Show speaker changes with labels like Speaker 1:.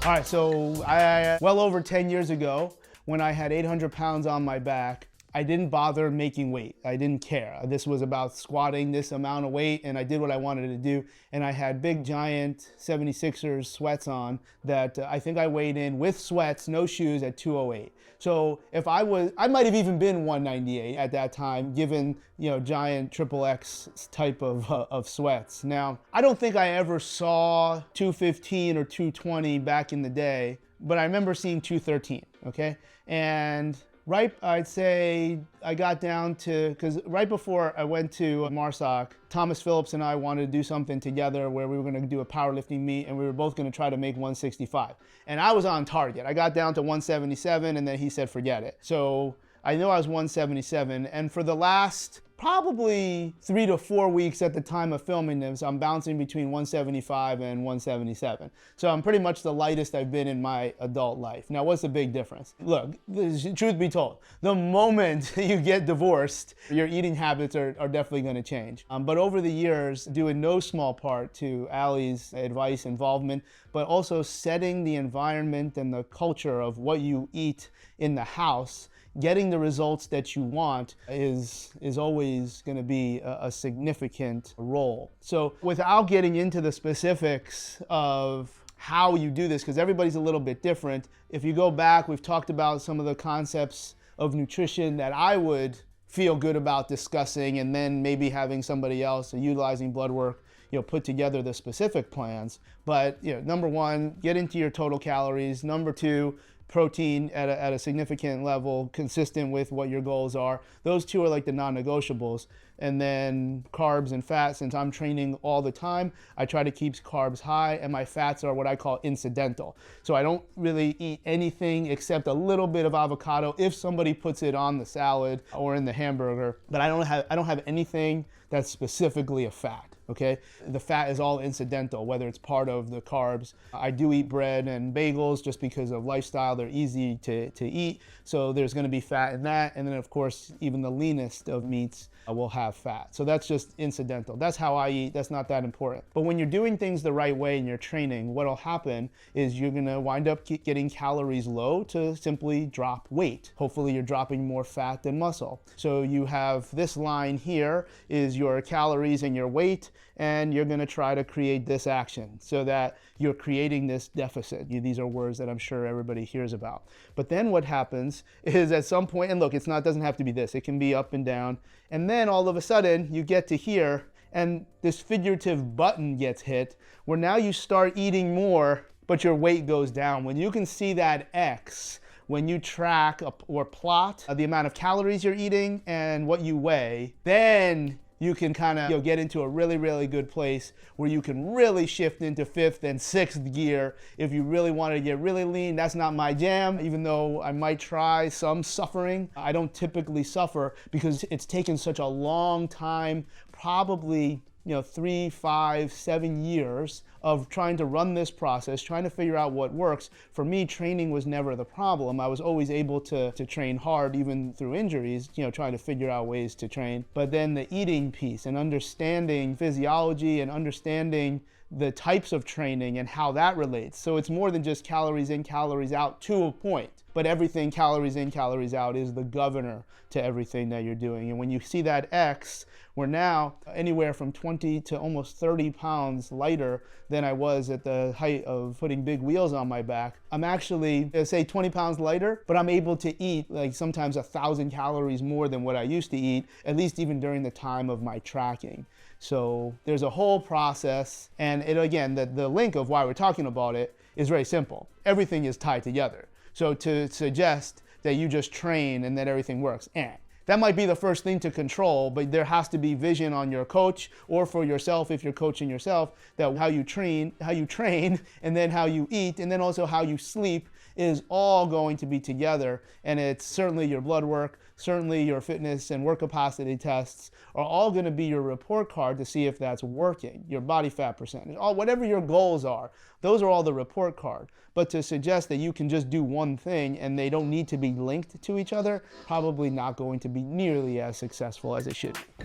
Speaker 1: All right, so well over 10 years ago, when I had 800 pounds on my back, I didn't bother making weight. I didn't care. This was about squatting this amount of weight, and I did what I wanted to do. And I had big, giant 76ers sweats on that I think I weighed in with sweats, no shoes, at 208. So if I might have even been 198 at that time, given, giant triple X type of sweats. Now, I don't think I ever saw 215 or 220 back in the day, but I remember seeing 213, okay? And I'd say I got down to, because right before I went to MARSOC, Thomas Phillips and I wanted to do something together where we were going to do a powerlifting meet, and we were both going to try to make 165. And I was on target. I got down to 177, and then he said, forget it. So I know I was 177, and for the last probably 3 to 4 weeks at the time of filming this, I'm bouncing between 175 and 177. So I'm pretty much the lightest I've been in my adult life. Now, what's the big difference? Look, truth be told, the moment you get divorced, your eating habits are definitely going to change. But over the years, due in no small part to Allie's advice, involvement, but also setting the environment and the culture of what you eat in the house, getting the results that you want is always going to be a significant role. So without getting into the specifics of how you do this, because everybody's a little bit different, if you go back, we've talked about some of the concepts of nutrition that I would feel good about discussing, and then maybe having somebody else utilizing blood work put together the specific plans. But number one, get into your total calories. Number two, protein at a significant level, consistent with what your goals are. Those two are like the non-negotiables. And then carbs and fats, since I'm training all the time, I try to keep carbs high, and my fats are what I call incidental. So I don't really eat anything except a little bit of avocado if somebody puts it on the salad or in the hamburger, but I don't have anything that's specifically a fat. Okay, the fat is all incidental, whether it's part of the carbs. I do eat bread and bagels just because of lifestyle. They're easy to eat, so there's going to be fat in that. And then, of course, even the leanest of meats will have fat. So that's just incidental. That's how I eat. That's not that important. But when you're doing things the right way in your training, what'll happen is you're going to wind up getting calories low to simply drop weight. Hopefully, you're dropping more fat than muscle. So you have this line here is your calories and your weight, and you're going to try to create this action so that you're creating this deficit. These are words that I'm sure everybody hears about. But then what happens is at some point, and look, doesn't have to be this, it can be up and down, and then all of a sudden you get to here, and this figurative button gets hit, where now you start eating more, but your weight goes down. When you can see that X, when you track or plot the amount of calories you're eating and what you weigh, then you can kind of get into a really, really good place where you can really shift into fifth and sixth gear. If you really want to get really lean, that's not my jam, even though I might try some suffering. I don't typically suffer because it's taken such a long time, probably 3, 5, 7 years of trying to run this process, trying to figure out what works. For me, training was never the problem. I was always able to train hard, even through injuries, trying to figure out ways to train. But then the eating piece and understanding physiology and understanding the types of training and how that relates. So it's more than just calories in, calories out to a point. But everything calories in, calories out is the governor to everything that you're doing. And when you see that X, we're now anywhere from 20 to almost 30 pounds lighter than I was at the height of putting big wheels on my back. I'm actually, say 20 pounds lighter, but I'm able to eat like sometimes 1,000 calories more than what I used to eat, at least even during the time of my tracking. So there's a whole process, and again, the link of why we're talking about it is very simple. Everything is tied together. So to suggest that you just train and that everything works, that might be the first thing to control, but there has to be vision on your coach or for yourself if you're coaching yourself, that how you train, and then how you eat, and then also how you sleep is all going to be together. And it's certainly your blood work, certainly your fitness and work capacity tests are all going to be your report card to see if that's working. Your body fat percentage, whatever your goals are, those are all the report card. But to suggest that you can just do one thing and they don't need to be linked to each other, probably not going to be nearly as successful as it should be.